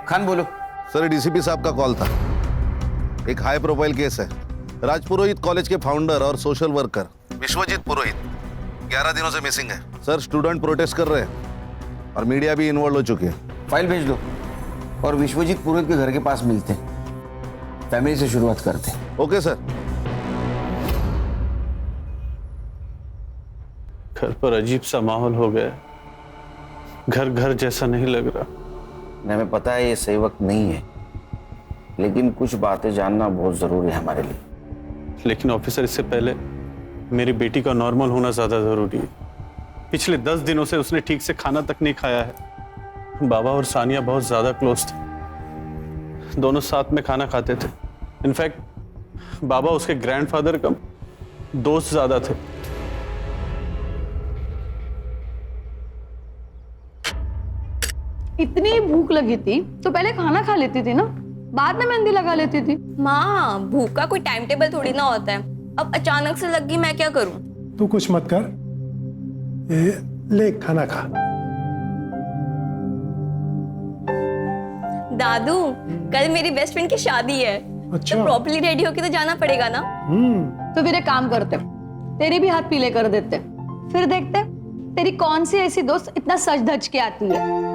खान बोलो। Sir, DCP साहब का कॉल था। एक हाई प्रोफाइल केस है। राजपुरोहित कॉलेज के फाउंडर और सोशल वर्कर विश्वजीत पुरोहित 11 दिनों से मिसिंग है। सर, स्टूडेंट प्रोटेस्ट कर रहे हैं और मीडिया भी इन्वॉल्व हो चुकी है। फाइल भेज दो और विश्वजीत पुरोहित के घर के पास मिलते हैं। फैमिली से शुरुआत करते हैं। Okay sir. घर पर अजीब सा माहौल हो गया। घर घर जैसा नहीं लग रहा। हमें पता है ये सही वक्त नहीं है, लेकिन कुछ बातें जानना बहुत जरूरी है हमारे लिए। लेकिन ऑफिसर, इससे पहले मेरी बेटी का नॉर्मल होना ज्यादा जरूरी है। पिछले 10 दिनों से उसने ठीक से खाना तक नहीं खाया है। बाबा और सानिया बहुत ज्यादा क्लोज थे, दोनों साथ में खाना खाते थे। इनफैक्ट बाबा उसके ग्रैंडफादर का दोस्त ज्यादा थे। इतनी भूख लगी थी तो पहले खाना खा लेती थी ना, बाद में मेहंदी लगा लेती थी। माँ, भूख का कोई टाइम टेबल थोड़ी ना होता है। अब अचानक से लग गई, मैं क्या करूं? तू कुछ मत कर, ये ले खाना खा। दादू, कल मेरी बेस्ट फ्रेंड की शादी है। अच्छा। तो प्रॉपर्ली रेडी होके तो जाना पड़ेगा ना। तो फिर एक काम करते, तेरे भी हाथ पीले कर देते, फिर देखते तेरी कौन सी ऐसी दोस्त इतना सज धज के आती है।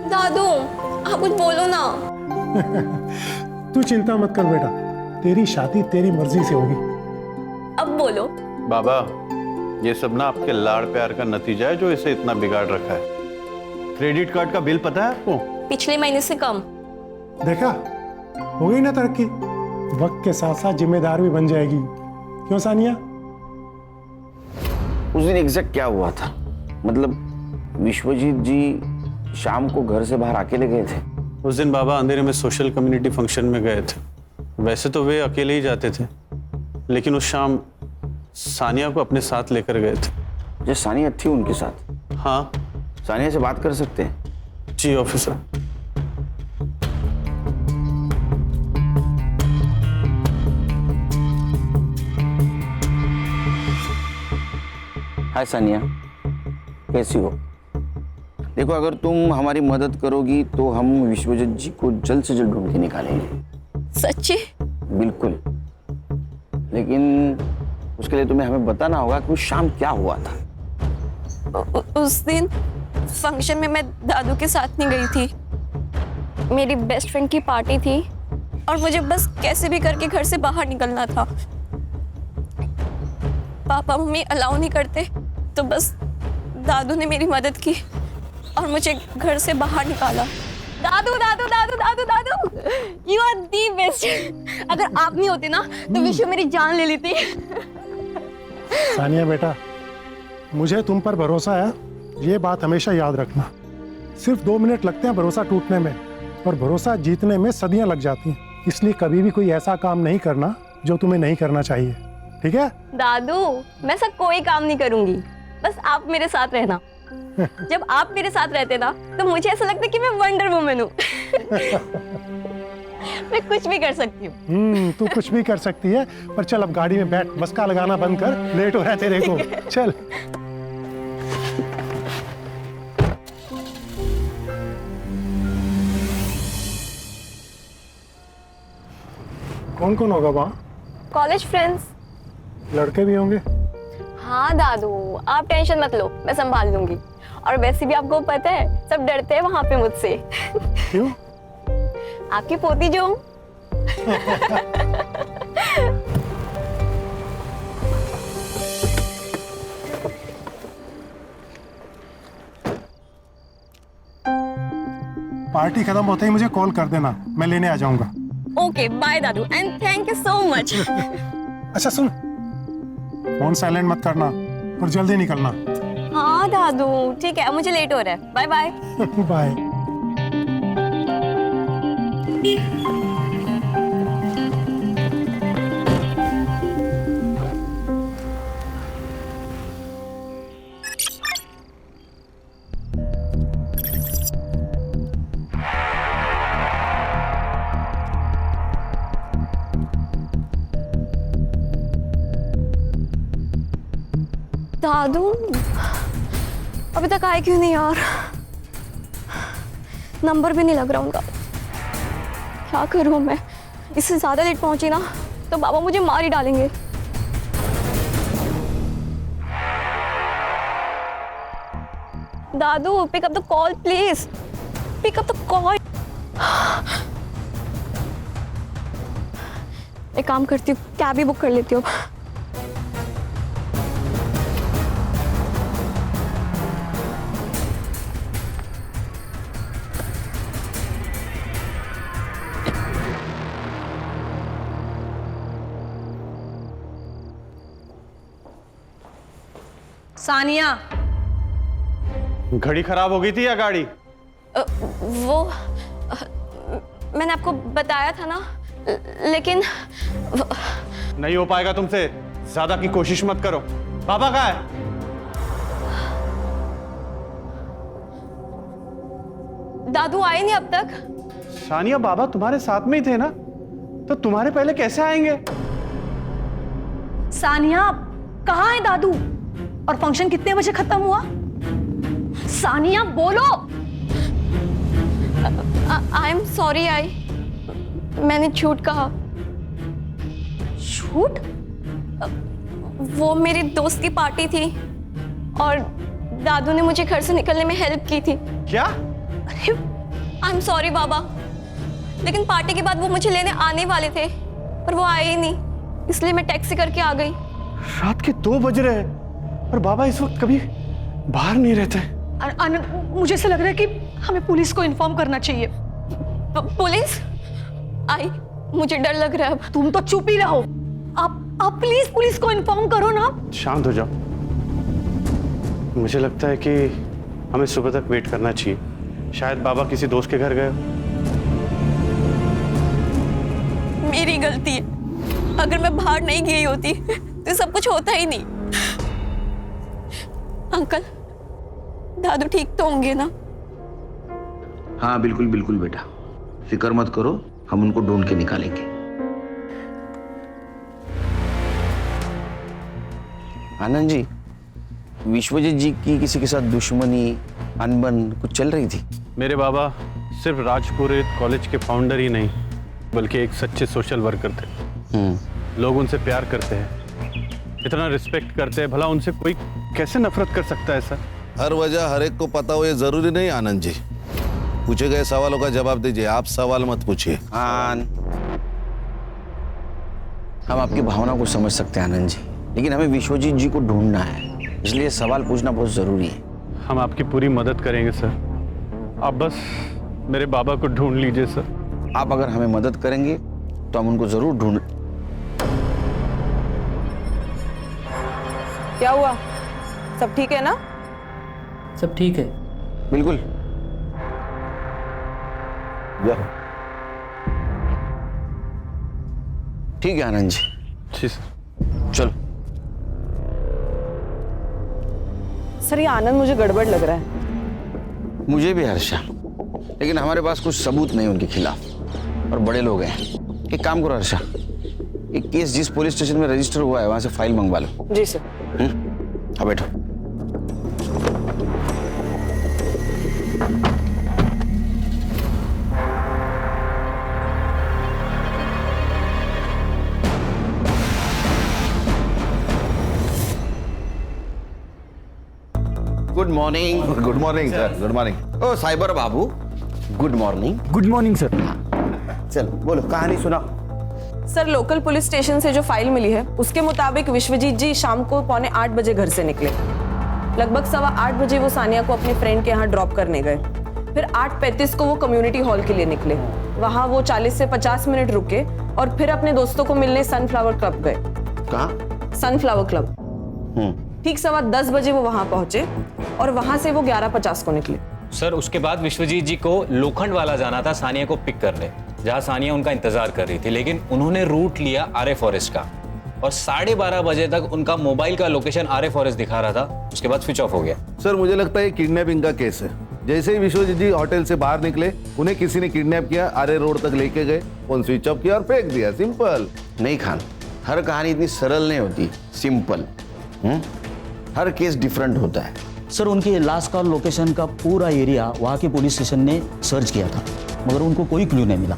दादू, आप कुछ बोलो ना। तू चिंता मत कर बेटा, तेरी शादी तेरी मर्जी से होगी। अब बोलो। बाबा, ये सब ना आपके लाड़ प्यार का नतीजा है जो इसे इतना बिगाड़ रखा है। क्रेडिट कार्ड का बिल पता है आपको? पिछले महीने से कम। देखा, हो गई ना तरक्की। वक्त के साथ साथ जिम्मेदार भी बन जाएगी। क्यों सानिया? उस दिन एग्जैक्ट क्या हुआ था? मतलब विश्वजीत जी शाम को घर से बाहर अकेले गए थे? उस दिन बाबा अंधेरे में सोशल कम्युनिटी फंक्शन में गए थे। वैसे तो वे अकेले ही जाते थे, लेकिन उस शाम सानिया को अपने साथ लेकर गए थे। जो सानिया थी उनके साथ? हाँ। सानिया से बात कर सकते हैं? जी ऑफिसर। हाय सानिया, कैसी हो? देखो, अगर तुम हमारी मदद करोगी तो हम विश्वजीत जी को जल्द से जल्द ढूंढ के निकालेंगे। सच्ची? बिल्कुल, लेकिन उसके लिए तुम्हें हमें बताना होगा कि उस शाम क्या हुआ था। उस दिन फंक्शन में मैं दादू के साथ नहीं गई थी। मेरी बेस्ट फ्रेंड की पार्टी थी और मुझे बस कैसे भी करके घर से बाहर निकलना था। पापा मम्मी अलाउ नहीं करते, तो बस दादू ने मेरी मदद की और मुझे घर से बाहर निकाला। दादू दादू दादू दादू दादू, यू आर दी बेस्ट। अगर आप नहीं होते ना तो विश्व मेरी जान ले लेती। सानिया बेटा, मुझे तुम पर भरोसा है, ये बात हमेशा याद रखना। सिर्फ 2 मिनट लगते हैं भरोसा टूटने में, और भरोसा जीतने में सदियां लग जाती हैं। इसलिए कभी भी कोई ऐसा काम नहीं करना जो तुम्हें नहीं करना चाहिए, ठीक है? दादू, मैं ऐसा कोई काम नहीं करूंगी, बस आप मेरे साथ रहना। जब आप मेरे साथ रहते ना तो मुझे ऐसा लगता है कि मैं वंडर वुमन हूँ। मैं कुछ भी कर सकती हूँ। तू कुछ भी कर सकती है, पर चल अब गाड़ी में बैठ, बस का लगाना बंद कर, लेट हो रहा है तेरे को। चल। कौन कौन होगा वहाँ? College friends. लड़के भी होंगे? हाँ दादू, आप टेंशन मत लो, मैं संभाल लूंगी। और वैसे भी आपको पता है, सब डरते हैं वहां पे मुझसे। क्यों? आपकी पोती जो हूँ। पार्टी खत्म होते ही मुझे कॉल कर देना, मैं लेने आ जाऊंगा। ओके, बाय दादू and thank you so much. अच्छा सुन, फोन साइलेंट मत करना और जल्दी निकलना। हाँ दादू, ठीक है, अब मुझे लेट हो रहा है। Bye bye. बाय। दादू अभी तक आए क्यों नहीं यार? नंबर भी नहीं लग रहा उनका। क्या करूं मैं? इससे ज्यादा लेट पहुंची ना तो बाबा मुझे मार ही डालेंगे। दादू, pick up the call please, pick up the call. एक काम करती हूँ, कैब ही बुक कर लेती हूँ। सानिया, घड़ी खराब हो गई थी या गाड़ी? मैंने आपको बताया था ना, लेकिन नहीं हो पाएगा तुमसे, ज्यादा की कोशिश मत करो। पापा कहाँ है? दादू आए नहीं अब तक। सानिया, बाबा तुम्हारे साथ में ही थे ना, तो तुम्हारे पहले कैसे आएंगे? सानिया कहाँ है दादू? और फंक्शन कितने बजे खत्म हुआ? सानिया बोलो। आई एम सॉरी, मैंने झूठ कहा। झूठ? वो मेरी दोस्त की पार्टी थी और दादू ने मुझे घर से निकलने में हेल्प की थी। क्या? अरे आई एम सॉरी बाबा, लेकिन पार्टी के बाद वो मुझे लेने आने वाले थे पर वो आए ही नहीं, इसलिए मैं टैक्सी करके आ गई। रात के 2 बज रहे हैं और बाबा इस वक्त कभी बाहर नहीं रहते। आनंद, मुझे ऐसा लग रहा है कि हमें पुलिस को इन्फॉर्म करना चाहिए। पुलिस? आई, मुझे डर लग रहा है अब। तुम तो चुप ही रहो। आप प्लीज पुलिस को इन्फॉर्म करो ना। शांत हो जाओ। मुझे लगता है कि हमें सुबह तक वेट करना चाहिए, शायद बाबा किसी दोस्त के घर गए। मेरी गलती है, अगर मैं बाहर नहीं गई होती तो सब कुछ होता ही नहीं। अंकल, दादू ठीक तो होंगे ना? हाँ बिल्कुल बिल्कुल बेटा, फिक्र मत करो, हम उनको ढूंढ के निकालेंगे। आनंद जी, विश्वजीत जी की किसी के साथ दुश्मनी, अनबन कुछ चल रही थी? मेरे बाबा सिर्फ राजपुरोहित कॉलेज के फाउंडर ही नहीं, बल्कि एक सच्चे सोशल वर्कर थे। लोग उनसे प्यार करते हैं, इतना रिस्पेक्ट करते हैं, भला उनसे कोई कैसे नफरत कर सकता है सर? हर वजह हर एक को पता हो ये जरूरी नहीं आनंद जी। पूछे गए सवालों का जवाब दीजिए, आप सवाल मत पूछिए। हम आपकी भावना को समझ सकते हैं आनंद जी, लेकिन हमें विश्वजीत जी को ढूंढना है, इसलिए सवाल पूछना बहुत जरूरी है। हम आपकी पूरी मदद करेंगे सर, आप बस मेरे बाबा को ढूंढ लीजिए सर। आप अगर हमें मदद करेंगे तो हम उनको जरूर ढूंढ। क्या हुआ? सब ठीक है ना? सब ठीक है। बिल्कुल। ठीक है आनंद जी। जी सर। चलो। सर, ये आनंद मुझे गड़बड़ लग रहा है। मुझे भी हर्षा, लेकिन हमारे पास कुछ सबूत नहीं उनके खिलाफ और बड़े लोग हैं। एक काम करो हर्षा, एक केस जिस पुलिस स्टेशन में रजिस्टर हुआ है वहां से फाइल मंगवा लो। जी सर। हाँ बैठो। Good morning. Good morning sir, good morning. ओ साइबर बाबू, good morning. Good morning sir. चल बोलो, कहानी सुना। सर, लोकल पुलिस स्टेशन से जो फाइल मिली है उसके मुताबिक विश्वजीत जी शाम को 7:45 बजे घर से निकले। लगभग 8:15 बजे वो सानिया को अपने फ्रेंड के यहाँ ड्रॉप करने गए। फिर 8:35 को वो कम्युनिटी हॉल के लिए निकले। वहाँ वो 40 से 50 मिनट रुके और फिर अपने दोस्तों को मिलने सनफ्लावर क्लब गए। कहाँ? Sunflower club. ठीक 10:15 बजे वो वहाँ पहुंचे और वहाँ से वो 11:50 को निकले। सर, उसके बाद विश्वजीत जी को लोखंड वाला जाना था सानिया को पिक करने, जहां सानिया उनका इंतजार कर रही थी, लेकिन उन्होंने रूट लिया आर्य फॉरेस्ट का और 12:30 बजे तक उनका मोबाइल का लोकेशन आर्य फॉरेस्ट दिखा रहा था। उसके बाद स्विच ऑफ हो गया। सर, मुझे लगता है किडनैपिंग का केस है। जैसे ही विश्वजीत जी होटल से बाहर निकले, उन्हें किसी ने किडनैप किया, आर्य रोड तक लेके गए, फोन स्विच ऑफ किया और फेंक दिया। सिंपल। नहीं खान, हर कहानी इतनी सरल नहीं होती, सिंपल। हर केस डिफरेंट होता है। सर, उनकी लास्ट कॉल लोकेशन का पूरा एरिया वहाँ के पुलिस स्टेशन ने सर्च किया था, मगर उनको कोई क्लू नहीं मिला।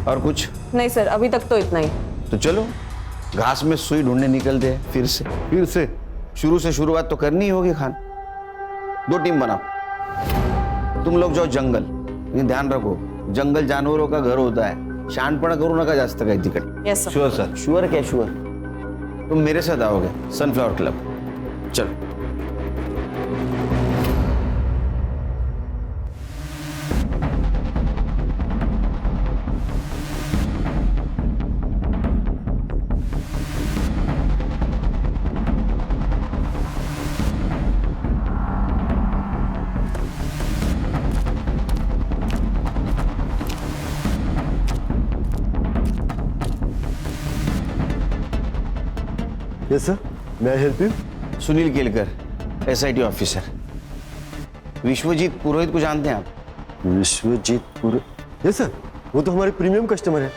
और कुछ? नहीं सर, अभी तक तो इतना ही। तो चलो घास में सुई ढूंढने निकलते हैं फिर से। शुरू से शुरुआत तो करनी ही होगी खान। 2 टीम बनाओ, तुम लोग जाओ जंगल, लेकिन ध्यान रखो जंगल जानवरों का घर होता है, शानपणा करू नका जास्त काही तिकडे। Yes sir. Sure sir. Sure क्या श्योर? तुम मेरे साथ आओगे सनफ्लावर क्लब। चलो। यस सर, मैं help you? Sunil Kelkar, SIT officer. Vishwajeet Purohit को जानते हैं आप? विश्वजीत पुरोहित? यस सर, वो तो हमारे प्रीमियम कस्टमर हैं।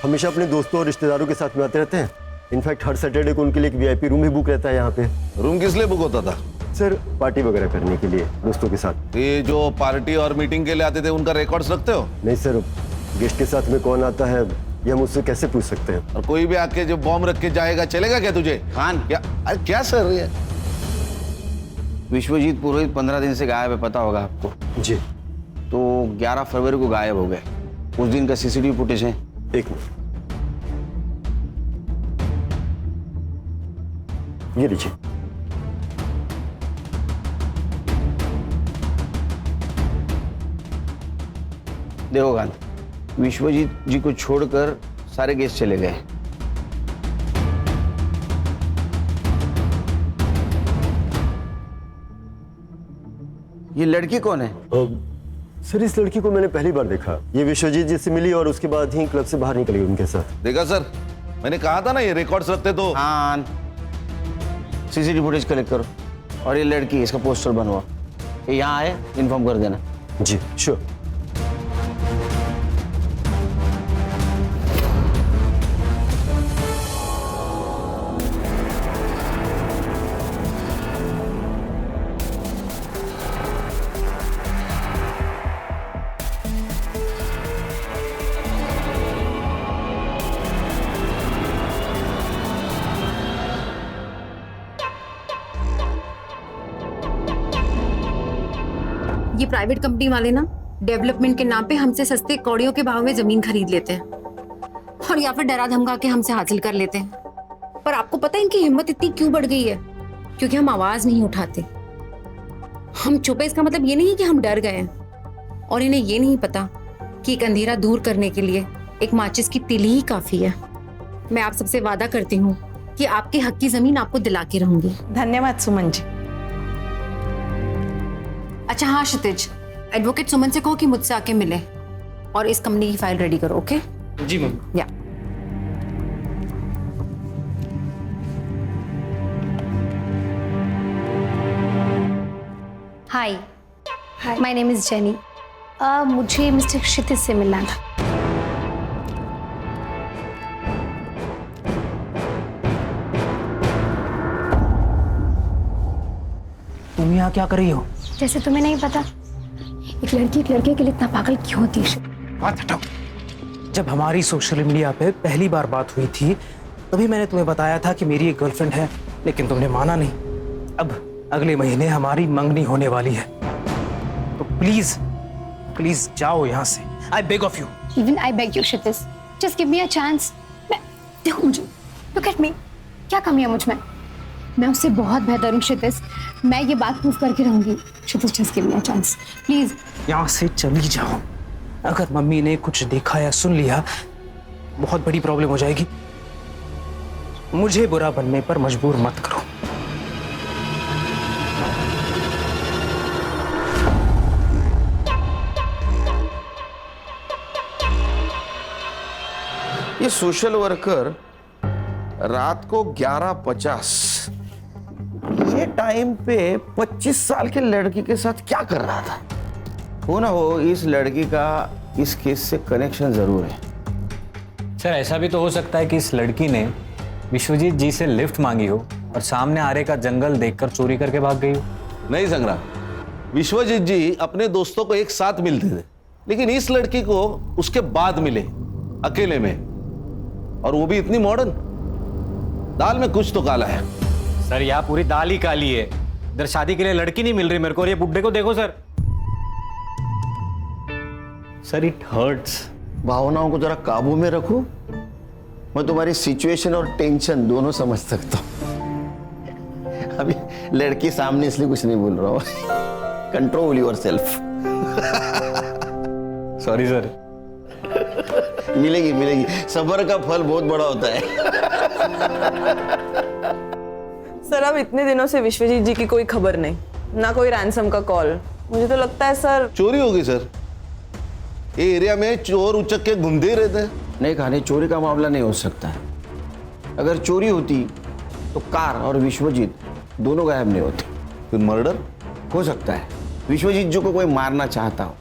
हमेशा अपने दोस्तों और रिश्तेदारों के साथ में आते रहते हैं। इनफैक्ट हर सैटरडे को उनके लिए एक VIP रूम भी बुक रहता है यहाँ पे। रूम किस लिए बुक होता था? सर, पार्टी वगैरह करने के लिए दोस्तों के साथ। ये जो पार्टी और मीटिंग के लिए आते थे उनका रिकॉर्ड्स रखते हो? नहीं सर, गेस्ट के साथ में कौन आता है ये हम उससे कैसे पूछ सकते हैं? और कोई भी आके जो बॉम्ब रख के जाएगा चलेगा क्या तुझे? खान, क्या? अरे क्या सर ये? विश्वजीत पुरोहित 15 दिन से गायब है, पता होगा आपको। जी। तो 11 फरवरी को गायब हो गए। उस दिन का CCTV फुटेज है। एक मिनट, ये लीजिए। देखो खान, विश्वजीत जी को छोड़कर सारे गेस्ट चले गए। ये लड़की कौन है? सर, इस लड़की को मैंने पहली बार देखा। ये विश्वजीत जी से मिली और उसके बाद ही क्लब से बाहर निकल गई उनके साथ। देखा सर, मैंने कहा था ना ये रिकॉर्ड्स रखते तो। खान, CCTV फुटेज कलेक्ट करो और ये लड़की, इसका पोस्टर बनवाओ। ये यहाँ आए, इन्फॉर्म कर देना। जी श्योर। ये प्राइवेट कंपनी वाले ना डेवलपमेंट के नाम पे हमसे सस्ते कौड़ियों के भाव में जमीन खरीद लेते हैं और या फिर डरा धमका के हमसे हासिल कर लेते हैं। पर आपको पता है इनकी हिम्मत इतनी क्यों बढ़ गई है? क्योंकि हम आवाज नहीं उठाते। हम चुप है इसका मतलब ये नहीं कि हम डर गए हैं। और इन्हें ये नहीं पता कि एक अंधेरा दूर करने के लिए एक माचिस की तिली ही काफी है। मैं आप सबसे वादा करती हूँ कि आपके हक की जमीन आपको दिला के रहूंगी। धन्यवाद सुमन जी। अच्छा हाँ क्षितिज, एडवोकेट सुमन से कहो कि मुझसे आके मिले और इस कंपनी की फाइल रेडी करो। ओके जी मैम। या हाय, माय नेम इज जेनी। मुझे मिस्टर क्षितिज से मिलना था। तुम यहाँ क्या कर रही हो? जैसे तुम्हें नहीं पता, एक लड़की एक लड़के के लिए इतना पागल क्यों होती है? बात हटाओ। जब हमारी सोशल मीडिया पे पहली बार बात हुई थी तभी मैंने तुम्हें बताया था कि मेरी एक गर्लफ्रेंड है, लेकिन तुमने माना नहीं। अब अगले महीने हमारी मंगनी होने वाली है, तो प्लीज प्लीज जाओ यहाँ से। I beg of you. Even I beg you Kshitij, just give me a chance. देखो मुझे, लुक एट मी, क्या कमी है मुझ में? मैं उससे बहुत बेहतर हूँ क्षितिज, मैं ये बात प्रूव करके रहूंगी। Kshitij just give me a chance please. यहाँ से चली जाओ। अगर मम्मी ने कुछ देखा या सुन लिया बहुत बड़ी प्रॉब्लम हो जाएगी। मुझे बुरा बनने पर मजबूर मत करो। ये सोशल वर्कर रात को 11:50 ये टाइम पे 25 साल के लड़की के साथ क्या कर रहा था? हो ना हो, इस लड़की का इस केस से कनेक्शन जरूर है। सर ऐसा भी तो हो सकता है कि इस लड़की ने विश्वजीत जी से लिफ्ट मांगी हो और सामने आरे का जंगल देखकर चोरी करके भाग गई हो। नहीं संग्राम, विश्वजीत जी अपने दोस्तों को एक साथ मिलते थे, लेकिन इस लड़की को उसके बाद मिले। अकेले में, और वो भी इतनी मॉडर्न। दाल में कुछ तो काला है। सर यहाँ पूरी दाल ही काली है। इधर शादी के लिए लड़की नहीं मिल रही मेरे को, और ये बुड्ढे को देखो सर। Sir it hurts. भावनाओं को जरा काबू में रखो। मैं तुम्हारी सिचुएशन और टेंशन दोनों समझ सकता हूं। अभी लड़की सामने इसलिए कुछ नहीं बोल रहा हूं। Control your self. Sorry sir. मिलेगी मिलेगी, सब्र का फल बहुत बड़ा होता है। सर अब इतने दिनों से विश्वजीत जी की कोई खबर नहीं, ना कोई रैंसम का कॉल। मुझे तो लगता है सर चोरी होगी सर। ये एरिया में चोर उचक के घूमते ही रहते हैं। नहीं कहानी, चोरी का मामला नहीं हो सकता है। अगर चोरी होती तो कार और विश्वजीत दोनों गायब नहीं होते। फिर मर्डर हो सकता है विश्वजीत जी को कोई मारना चाहता हो।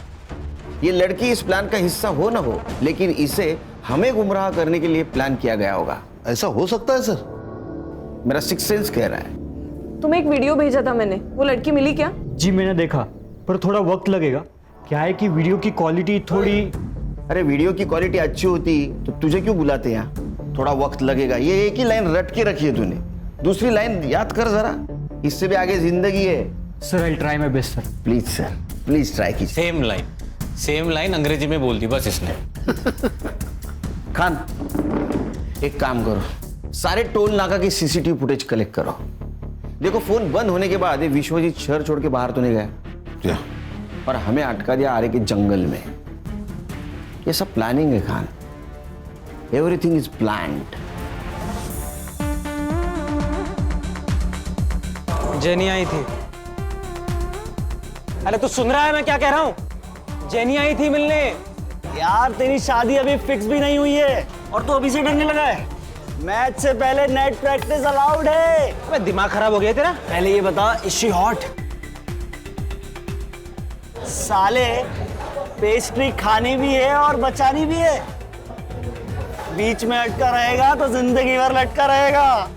ये लड़की इस प्लान का हिस्सा हो ना हो, लेकिन इसे हमें गुमराह करने के लिए प्लान किया गया होगा। ऐसा हो सकता है सर? मेरा सिक्स सेंस कह रहा है। तुम्हें एक वीडियो भेजा था मैंने, वो लड़की मिली क्या? जी मैंने देखा, पर थोड़ा वक्त लगेगा। क्या है कि वीडियो की क्वालिटी थोड़ी। अरे वीडियो की क्वालिटी अच्छी होती तो तुझे क्यों बुलाते यहाँ? थोड़ा वक्त लगेगा, ये एक ही लाइन रट के रखी है तूने। दूसरी लाइन याद कर जरा, इससे भी आगे जिंदगी है। Sir I try my best sir. Please sir, please try कीजिए। सेम लाइन अंग्रेजी में बोल दी बस इसने। खान एक काम करो, सारे टोल नाका की सीसीटीवी फुटेज कलेक्ट करो। देखो फोन बंद होने के बाद ये विश्वजीत शहर छोड़ के बाहर तो नहीं गया, और हमें अटका दिया आरे के जंगल में। ये सब प्लानिंग है Khan, everything is planned. Jenny आई थी। अरे तू सुन रहा है मैं क्या कह रहा हूँ? जेनी आई थी मिलने। यार तेरी शादी अभी फिक्स भी नहीं हुई है और तू अभी से डरने लगा है। मैच से पहले नेट प्रैक्टिस अलाउड है। अबे दिमाग खराब हो गया तेरा? पहले ये बता, इज शी हॉट? साले पेस्ट्री खानी भी है और बचानी भी है। बीच में अटका रहेगा तो जिंदगी भर लटका रहेगा।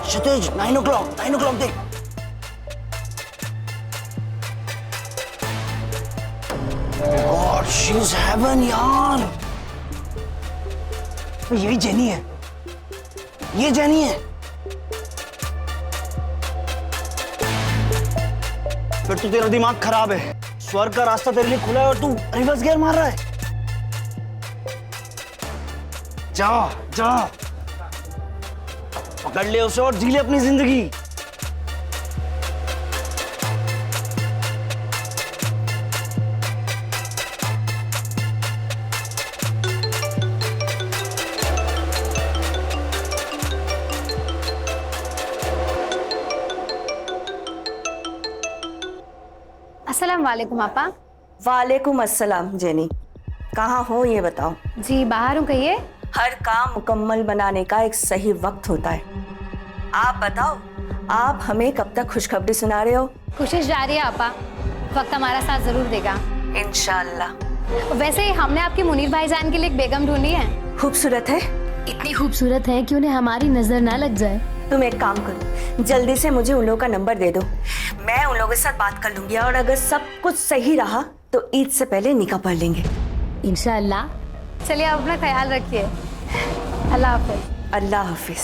क्षितिज 9 o'clock देख। गॉड शी इज हेवन यार। यही जेनी है, ये जेनी है। फिर तो तेरा दिमाग खराब है। स्वर्ग का रास्ता तेरे लिए खुला है और तू रिवर्स गियर मार रहा है। जा जा पकड़ ले उसे और जी ले अपनी जिंदगी। अस्सलाम वालेकुम आपा। वालेकुम अस्सलाम। जेनी कहाँ हो ये बताओ? जी बाहर हूँ, कहिए। हर काम मुकम्मल बनाने का एक सही वक्त होता है। आप बताओ, आप हमें कब तक खुशखबरी सुना रहे हो? कोशिश जारी है आपा, वक्त हमारा साथ जरूर देगा इंशाल्लाह। वैसे हमने आपके मुनीर भाईजान के लिए एक बेगम ढूंढी है। खूबसूरत है? इतनी खूबसूरत है कि उन्हें हमारी नजर ना लग जाए। तुम एक काम करो, जल्दी से मुझे उन लोगों का नंबर दे दो। मैं उन लोगों के साथ बात कर लूंगी और अगर सब कुछ सही रहा तो ईद से पहले निकाह पढ़ लेंगे इंशाल्लाह। चलिए आप अपना ख्याल रखिए। अल्लाह हाफिज। अल्लाह हाफिज।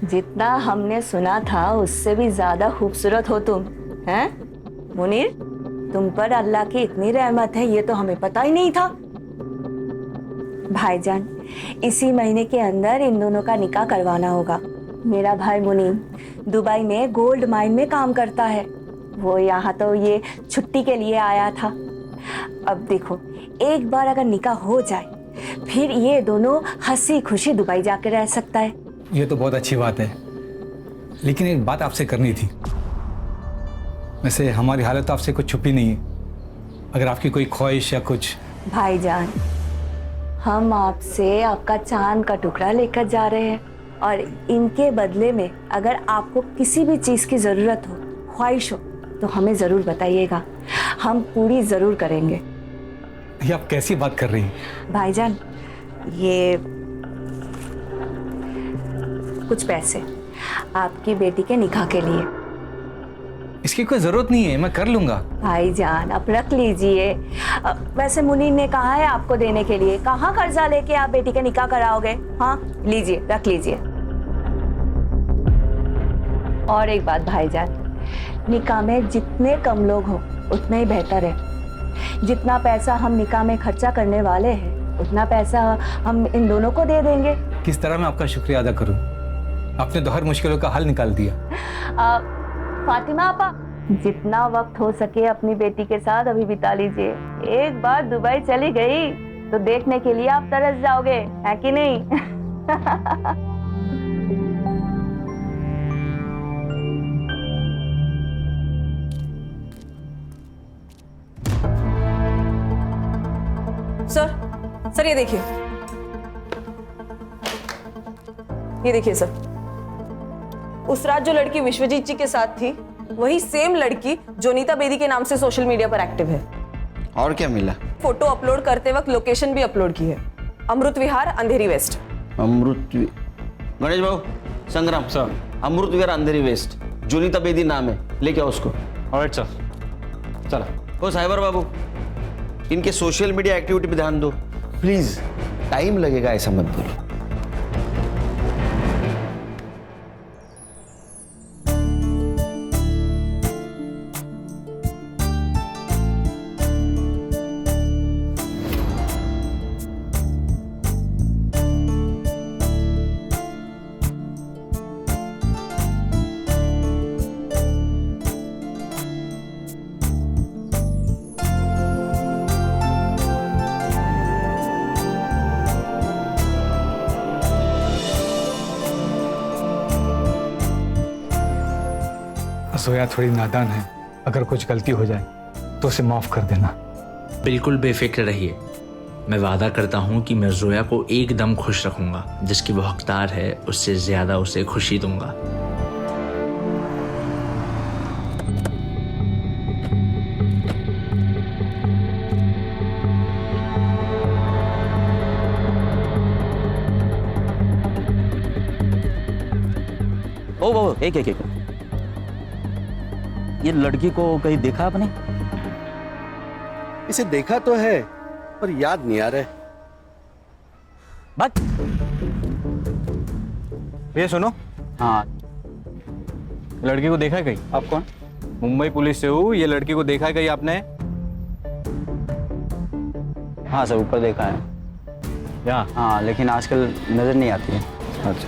जितना हमने सुना था उससे भी ज्यादा खूबसूरत हो तुम, हैं? मुनीर, तुम पर अल्लाह की इतनी रहमत है ये तो हमें पता ही नहीं था। भाईजान, इसी महीने के अंदर इन दोनों का निकाह करवाना होगा। मेरा भाई मुनीर दुबई में गोल्ड माइन में काम करता है। वो यहाँ तो ये छुट्टी के लिए आया था। अब देखो, एक बार अगर निकाह हो जाए फिर ये दोनों हंसी खुशी दुबई जाकर रह सकता है। ये तो बहुत अच्छी बात है, लेकिन एक बात आपसे करनी थी। वैसे हमारी हालत तो आपसे कुछ छुपी नहीं है, अगर आपकी कोई ख्वाहिश या कुछ। भाईजान, हम आपसे आपका चांद का टुकड़ा लेकर जा रहे हैं। और इनके बदले में अगर आपको किसी भी चीज़ की ज़रूरत हो, ख्वाहिश हो, तो हमें ज़रूर बताइएगा, हम पूरी ज़रूर करेंगे। ये आप कैसी बात कर रही हैं? भाईजान, ये कुछ पैसे आपकी बेटी के निकाह के लिए। इसकी कोई जरूरत नहीं है, मैं कर लूंगा। भाईजान आप रख लीजिए। वैसे मुनीन ने कहा है आपको देने के लिए, कहाँ कर्जा लेके आप बेटी का निकाह कराओगे? हाँ लीजिए, रख लीजिए। और एक बात भाईजान, निकाह में जितने कम लोग हो उतना ही बेहतर है। जितना पैसा हम निकाह में खर्चा करने वाले हैं उतना पैसा हम इन दोनों को दे देंगे। किस तरह मैं आपका शुक्रिया अदा करूं? आपने तो हर मुश्किलों का हल निकाल दिया। फातिमा आपा, जितना वक्त हो सके अपनी बेटी के साथ अभी बिता लीजिए। एक बार दुबई चली गई तो देखने के लिए आप तरस जाओगे, है कि नहीं? सर ये देखिए, सर, उस रात जो लड़की विश्वजीत जी के साथ थी वही सेम लड़की जोनीता बेदी के नाम से सोशल मीडिया पर एक्टिव है। और क्या मिला? फोटो अपलोड करते वक्त लोकेशन भी अपलोड की है, अमृत विहार, अंधेरी वेस्ट। गणेश बाबू, संग्राम सर, अमृत विहार अंधेरी वेस्ट, जोनीता बेदी नाम है, लेके आओ उसको। ऑलराइट सर, चला। ओ साइबर बाबू, इनके सोशल मीडिया एक्टिविटी पे ध्यान दो प्लीज। टाइम लगेगा ऐसा मत बोलो। जोया थोड़ी नादान है, अगर कुछ गलती हो जाए तो उसे माफ कर देना। बिल्कुल बेफिक्र रहिए, मैं वादा करता हूँ कि मैं जोया को एकदम खुश रखूंगा। जिसकी वो हकदार है उससे ज्यादा उसे खुशी दूंगा। ओ एक ये लड़की को कहीं देखा आपने? इसे देखा तो है पर याद नहीं आ रहा है। बात ये सुनो। हाँ, लड़की को देखा है कहीं? आप कौन? मुंबई पुलिस से हूँ। ये लड़की को देखा है कहीं आपने? हाँ सर, ऊपर देखा है। यहाँ? हाँ, लेकिन आजकल नजर नहीं आती है। अच्छा,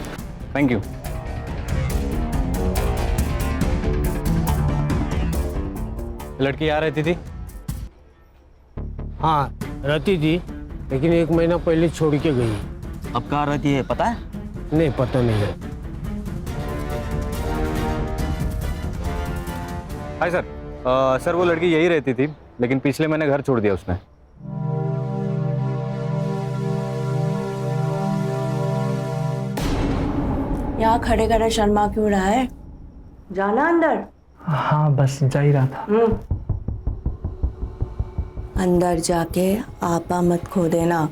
थैंक यू। लड़की यहाँ रहती थी? हाँ रहती थी, लेकिन 1 महीना पहले छोड़ के गई। अब कहाँ रहती है पता है? नहीं, पता नहीं है। Hi sir. सर वो लड़की यही रहती थी, लेकिन पिछले महीने घर छोड़ दिया उसने। यहाँ खड़े खड़े शर्मा क्यों रहा है? जाना अंदर। हाँ बस जा ही रहा था। अंदर जाके आपा मत खो देना।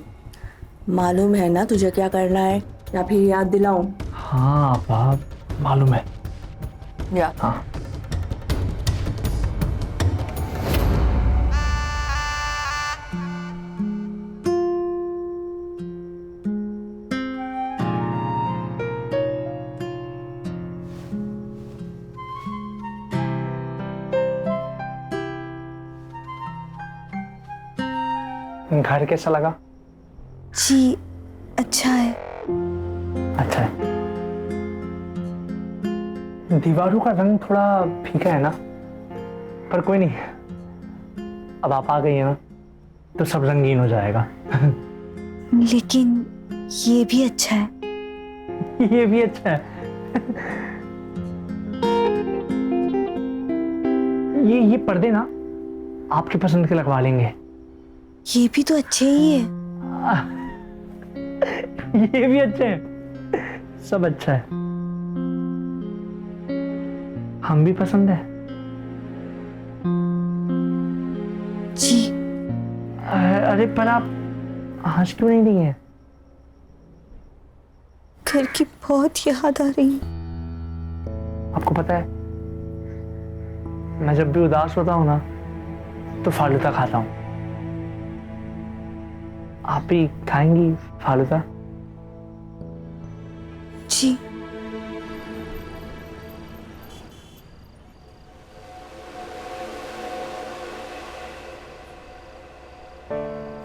मालूम है ना तुझे क्या करना है, या फिर याद दिलाऊं? हाँ आपा, मालूम है। या हाँ। घर कैसा लगा? जी अच्छा है। अच्छा है। दीवारों का रंग थोड़ा फीका है ना, पर कोई नहीं, अब आप आ गई हैं ना तो सब रंगीन हो जाएगा। लेकिन ये भी अच्छा है। ये भी अच्छा है। ये पर्दे ना आपकी पसंद के लगवा लेंगे। ये भी तो अच्छे ही है। ये भी अच्छे हैं। सब अच्छा है। हम भी पसंद है जी। अरे पर आप हंस क्यों नहीं रही हैं? घर की बहुत याद आ रही है। आपको पता है, मैं जब भी उदास होता हूँ ना तो फालूदा खाता हूँ। आप भी खाएंगी फालूदा? जी।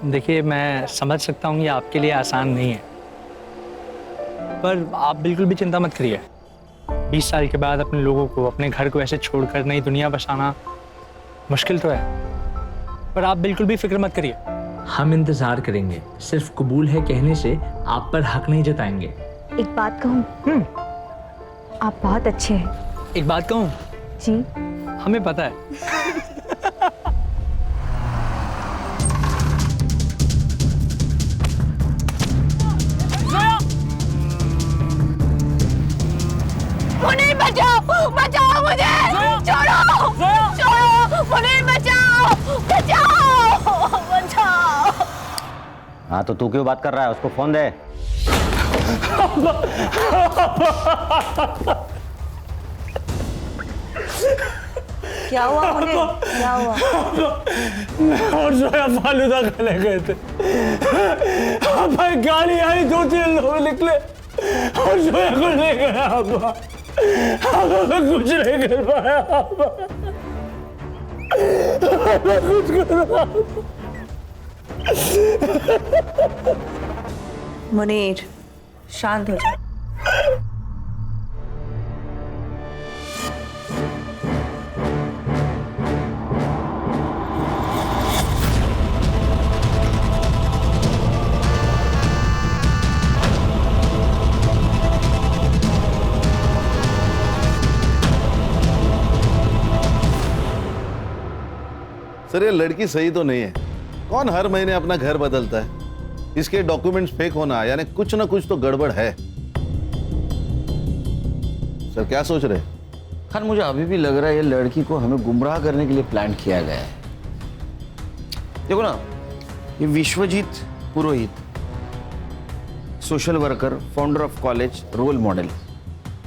देखिए, मैं समझ सकता हूँ ये आपके लिए आसान नहीं है, पर आप बिल्कुल भी चिंता मत करिए। 20 साल के बाद अपने लोगों को, अपने घर को ऐसे छोड़कर नई दुनिया बसाना मुश्किल तो है, पर आप बिल्कुल भी फिक्र मत करिए। हम इंतजार करेंगे, सिर्फ कबूल है कहने से आप पर हक नहीं जताएंगे। एक बात कहूँ, आप बहुत अच्छे हैं। एक बात कहूँ? जी। हमें पता है। मुनीर बचाओ, बचाओ मुझे, छोड़ो, छोड़ो, मुनीर बचाओ, बचाओ, बचाओ। हाँ तो तू क्यों बात कर रहा है? उसको फोन दे। क्या हुआ मुनीर? क्या हुआ? और जोया फालूदा खाने गए थे। भाई गाड़ी आई, 2-3 लोग निकले और जोया को ले गया। मैं कुछ नहीं कर पाया। मैं कुछ कर रहा। मुनीर, शांत हो जा। सर ये लड़की सही तो नहीं है। कौन हर महीने अपना घर बदलता है? इसके डॉक्यूमेंट्स फेक होना यानी कुछ ना कुछ तो गड़बड़ है। सर क्या सोच रहे? खान मुझे अभी भी लग रहा है ये लड़की को हमें गुमराह करने के लिए प्लान किया गया है। देखो ना, ये Vishwajeet Purohit, social worker, founder of college, role model,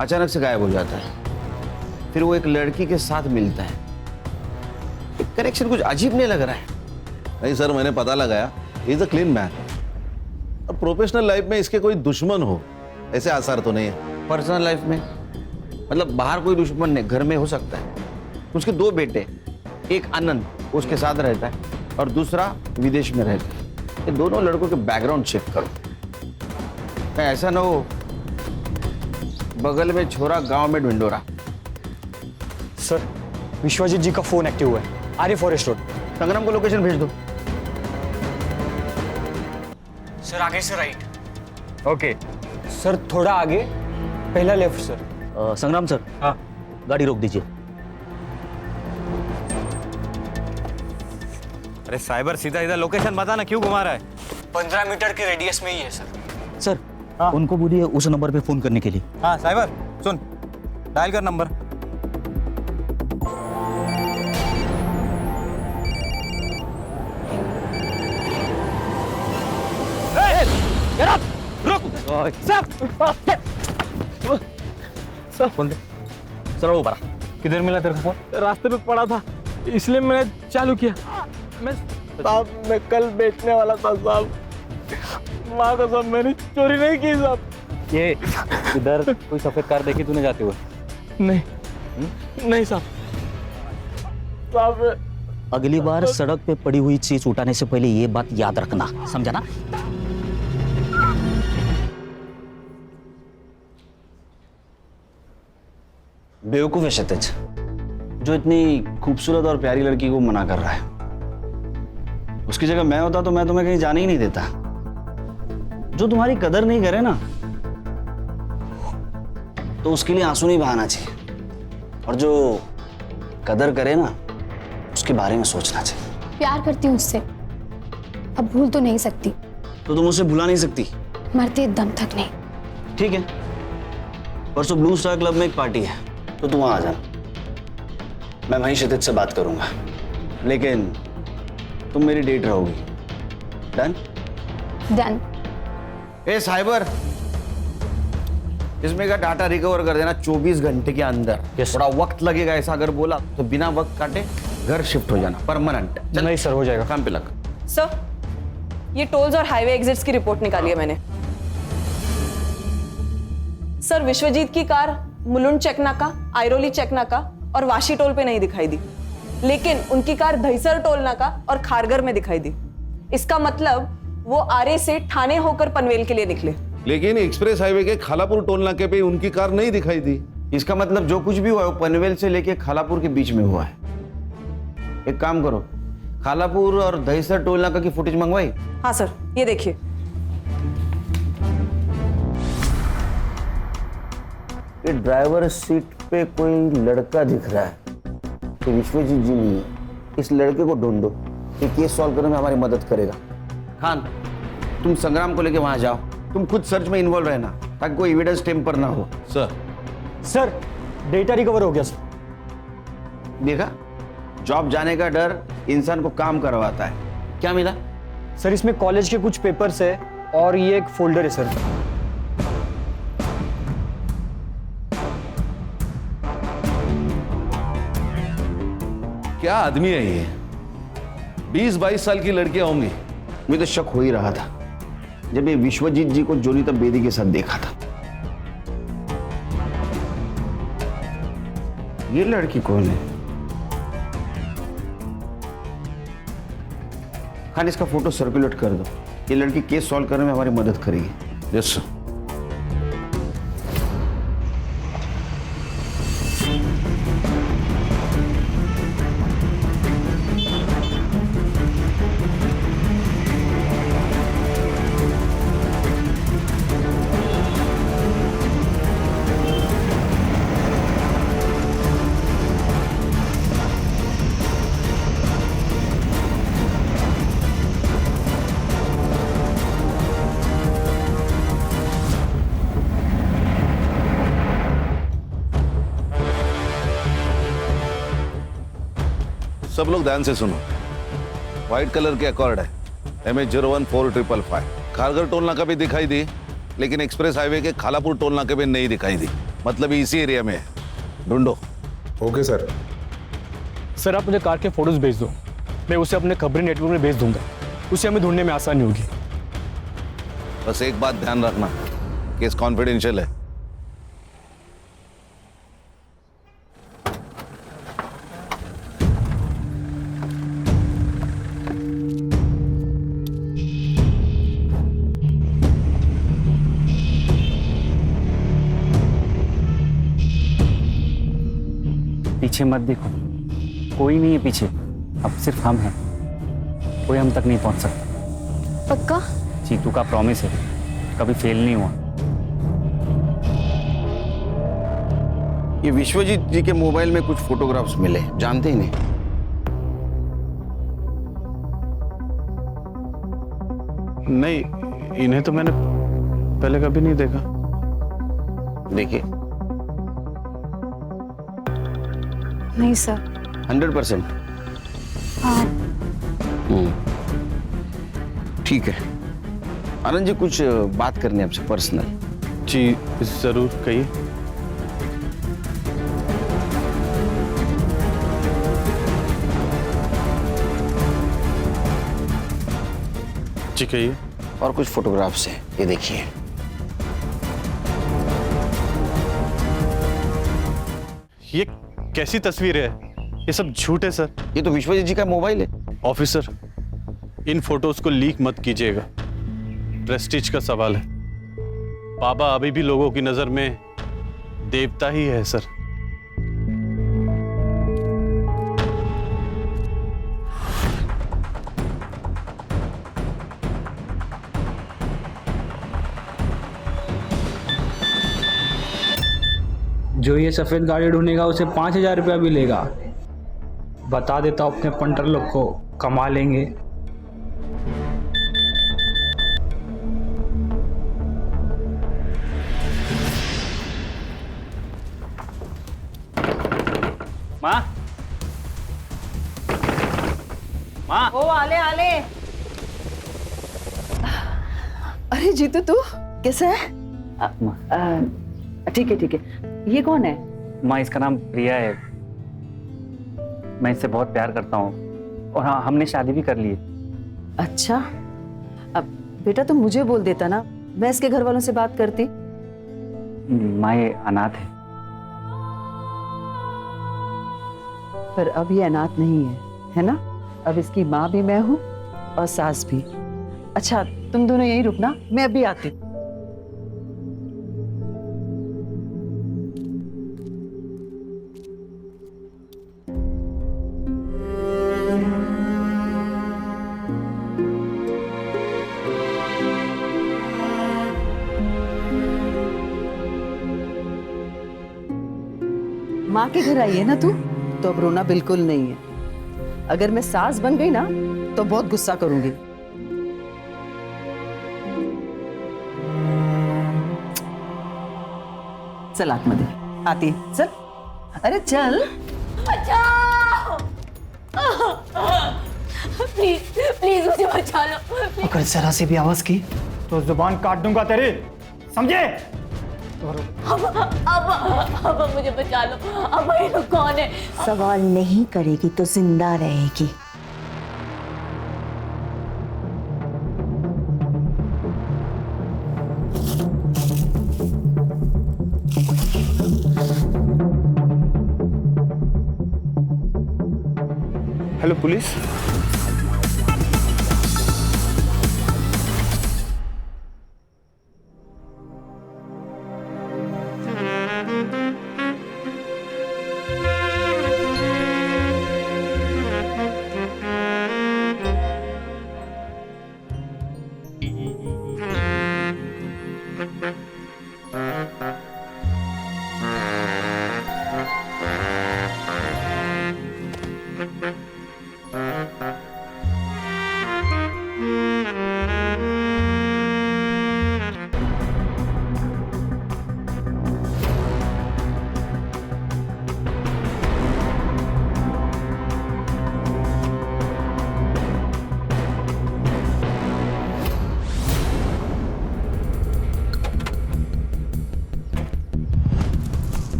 अचानक से गायब हो जाता है। फिर वो एक लड़की के साथ मिलता है। कनेक्शन कुछ अजीब नहीं लग रहा है? नहीं सर, मैंने पता लगाया, इज अ क्लीन मैन। अब प्रोफेशनल लाइफ में इसके कोई दुश्मन हो ऐसे आसार तो नहीं है। पर्सनल लाइफ में मतलब बाहर कोई दुश्मन नहीं, घर में हो सकता है। उसके 2 बेटे, एक आनंद उसके साथ रहता है और दूसरा विदेश में रहता है। ये दोनों लड़कों के बैकग्राउंड चेक करो, ऐसा ना हो बगल में छोरा गांव में ढूंढोरा। सर, विश्वजीत जी का फोन एक्टिव हुआ है, आर्य फॉरेस्ट रोड। संग्राम को लोकेशन भेज दो। सर आगे से राइट। ओके सर, थोड़ा आगे, पहला लेफ्ट सर। संग्राम सर, हाँ गाड़ी रोक दीजिए। अरे साइबर, सीधा सीधा लोकेशन बता ना, क्यों घुमा रहा है? 15 मीटर के रेडियस में ही है सर। सर उनको बोलिए उस नंबर पे फोन करने के लिए। हाँ साइबर, सुन, डायल कर नंबर। सर वो बड़ा किधर मिला तेरे को फोन? रास्ते पे पड़ा था, इसलिए मैंने चालू किया। साहब मैं कल बेचने वाला था साहब, माँ कसम मैंने चोरी नहीं की साहब। ये इधर कोई सफेद कार देखी तूने जाते हुए? नहीं नहीं साहब। साहब अगली बार सड़क पे पड़ी हुई चीज उठाने से पहले ये बात याद रखना, समझा ना? बेवकूफ है क्षितिज, जो इतनी खूबसूरत और प्यारी लड़की को मना कर रहा है। उसकी जगह मैं होता तो मैं तुम्हें कहीं जाने ही नहीं देता। जो तुम्हारी कदर नहीं करे ना, तो उसके लिए आंसू नहीं बहाना चाहिए, और जो कदर करे ना, उसके बारे में सोचना चाहिए। प्यार करती हूँ उससे, अब भूल तो नहीं सकती। तो तुम उसे भुला नहीं सकती? मरते दम तक नहीं। ठीक है, परसों ब्लू स्टार क्लब में एक पार्टी है, तो तू वहां आ जाना। मैं वहीं क्षितिज से बात करूंगा, लेकिन तुम मेरी डेट रहोगी। डन? डन। ए साइबर, इसमें का डाटा रिकवर कर देना 24 घंटे के अंदर। थोड़ा वक्त लगेगा, ऐसा अगर बोला तो बिना वक्त काटे घर शिफ्ट हो जाना परमानेंट। नहीं सर, हो जाएगा। काम पे लग। सर, ये टोल्स और हाईवे एग्जिट्स की रिपोर्ट निकाली है मैंने। सर, विश्वजीत की कार मुलुंड चेक नाका, आयरोली चेक नाका और वाशी टोल पे नहीं दिखाई दी, लेकिन उनकी कार दहीसर टोल नाका और खारगर में दिखाई दी। इसका मतलब वो आरे से ठाणे होकर पनवेल के लिए निकले। लेकिन एक्सप्रेस हाईवे के खालापुर टोल नाके पे उनकी कार नहीं दिखाई दी। इसका मतलब जो कुछ भी हुआ है वो पनवेल से लेके खालापुर के बीच में हुआ है। एक काम करो, खालापुर और दहीसर टोल नाका की फुटेज मंगवाई? हाँ सर, ये देखिए। ये ड्राइवर सीट पे कोई लड़का दिख रहा है, तो विश्वजीत जी नहीं है। इस लड़के को ढूंढो, ये केस सॉल्व करने में हमारी मदद करेगा। खान, तुम संग्राम को लेके वहां जाओ, तुम खुद सर्च में इन्वॉल्व रहना ताकि कोई एविडेंस टेम्पर ना हो। सर, डेटा रिकवर हो गया सर। देखा, जॉब जाने का डर इंसान को काम करवाता है। क्या मिला? सर, इसमें कॉलेज के कुछ पेपर्स है और ये एक फोल्डर है सर। क्या आदमी है ये? 20-22 साल की लड़कियां होंगी। मुझे तो शक हो ही रहा था जब ये विश्वजीत जी को जोनीता बेदी के साथ देखा था। ये लड़की कौन है? खान, इसका फोटो सर्कुलेट कर दो। ये लड़की केस सॉल्व करने में हमारी मदद करेगी। Yes sir. सब लोग ध्यान से सुनो। व्हाइट कलर के अकॉर्ड है, MH014555। खारगर टोल नाका भी दिखाई दी, लेकिन एक्सप्रेस हाईवे के खालापुर टोल नाके पे नहीं दिखाई दी। मतलब इसी एरिया में है। ढूंढो। Okay sir. सर, आप मुझे कार के फोटोज भेज दो, मैं उसे अपने खबरी नेटवर्क में भेज दूंगा। उसे हमें ढूंढने में आसानी होगी। बस एक बात ध्यान रखना, केस कॉन्फिडेंशियल है। पीछे मत देखो, कोई नहीं है पीछे, अब सिर्फ हम हैं। कोई हम तक नहीं पहुंच सकता। पक्का? चीतू का प्रॉमिस है, कभी फेल नहीं हुआ। ये विश्वजीत जी के मोबाइल में कुछ फोटोग्राफ्स मिले, जानते ही नहीं। नहीं, इन्हें तो मैंने पहले कभी नहीं देखा। देखिए। नहीं सर। 100%? हाँ। ठीक है। आनंद जी, कुछ बात करनी है आपसे पर्सनल। जी जरूर, कहिए। जी कहिए। और कुछ फोटोग्राफ्स हैं, ये देखिए। ये कैसी तस्वीर है? ये सब झूठ है सर। ये तो विश्वजीत जी का मोबाइल है। ऑफिसर, इन फोटोज को लीक मत कीजिएगा, प्रेस्टीज का सवाल है। बाबा अभी भी लोगों की नजर में देवता ही है सर। जो ये सफ़ेद गाड़ी ढूंढेगा उसे 5,000 रुपया भी लेगा। बता देता हूँ अपने पंटर लोग को, कमा लेंगे। माँ माँ ओ आले आले। अरे जीतू तू कैसा है? ठीक है ठीक है। ये कौन है? माँ इसका नाम प्रिया है। मैं इससे बहुत प्यार करता हूँ और हाँ हमने शादी भी कर ली है। अच्छा, अब बेटा तुम मुझे बोल देता ना, मैं इसके घर वालों से बात करती। माँ ये अनाथ है। पर अब ये अनाथ नहीं है ना? अब इसकी माँ भी मैं हूँ और सास भी। अच्छा तुम दोनों यहीं रुकना, मैं अभी आती हूँ। माँ के घर आई है ना तू, तो अब रोना बिल्कुल नहीं है। अगर मैं सास बन गई ना तो बहुत गुस्सा करूंगी। चल आत्मदे आती है, चल। अरे चल। बचाओ प्लीज प्लीज मुझे बचा लो। अगर जरा सी भी आवाज की तो जुबान काट दूंगा तेरी, समझे? अब मुझे बचा लो। अब ये लोग कौन है? सवाल नहीं करेगी तो जिंदा रहेगी। Hello police.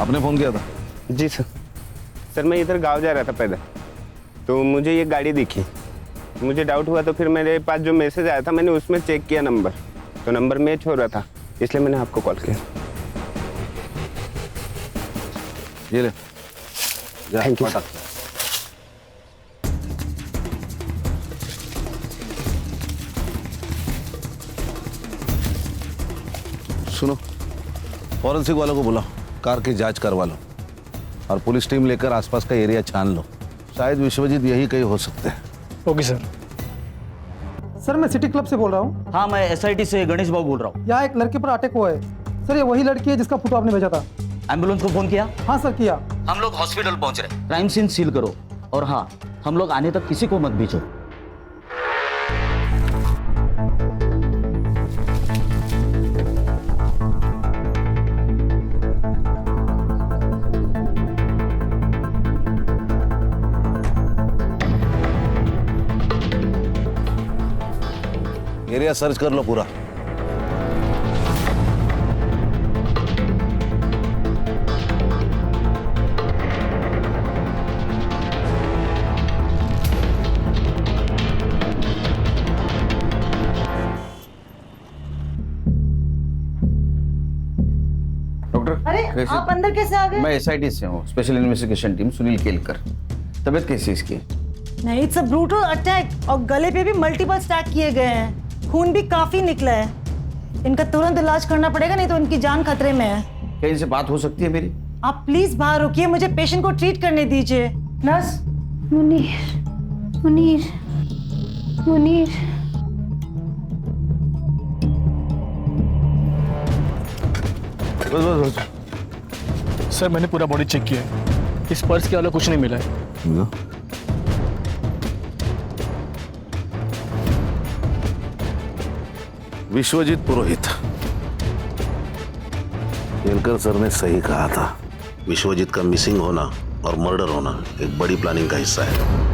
आपने फोन किया था? जी सर। सर मैं इधर गांव जा रहा था पैदल, तो मुझे ये गाड़ी दिखी, मुझे डाउट हुआ, तो फिर मेरे पास जो मैसेज आया था मैंने उसमें चेक किया नंबर, तो नंबर मैच हो रहा था, इसलिए मैंने आपको कॉल किया। ये ले। Thank you. सुनो, फॉरेंसिक वालों को बुलाओ, कार की जांच करवा लो और पुलिस टीम लेकर आसपास का एरिया छान लो। शायद विश्वजीत यही कहीं हो सकते हैं। Okay sir. सर मैं सिटी क्लब से बोल रहा हूँ। हाँ मैं SIT से गणेश बाबू बोल रहा हूँ। यहाँ एक लड़के पर अटैक हुआ है सर। ये वही लड़की है जिसका फोटो आपने भेजा था। एम्बुलेंस को फोन किया? हाँ सर किया। हम लोग हॉस्पिटल पहुंच रहे। क्राइम सीन सील करो और हाँ हम लोग आने तक किसी को मत भेजो। एरिया सर्च कर लो पूरा। डॉक्टर अरे आप अंदर कैसे आ गए? मैं SIT से हूँ, special investigation team, Sunil Kelkar. तबीयत कैसी है इसकी? नहीं, इट्स अ ब्रूटल अटैक और गले पे भी मल्टीपल स्टैक किए गए हैं। खून भी काफी निकला है। इनका तुरंत इलाज करना पड़ेगा, नहीं तो इनकी जान खतरे में है। क्या इनसे बात हो सकती है मेरी? आप प्लीज बाहर रुकिए, मुझे पेशेंट को ट्रीट करने दीजिए। नर्स। मुनीर, मुनीर, मुनीर। बस बस बस। सर मैंने पूरा बॉडी चेक किया है, इस पर्स के अलावा कुछ नहीं मिला है। विश्वजीत पुरोहित। दिनकर सर ने सही कहा था, विश्वजीत का मिसिंग होना और मर्डर होना एक बड़ी प्लानिंग का हिस्सा है।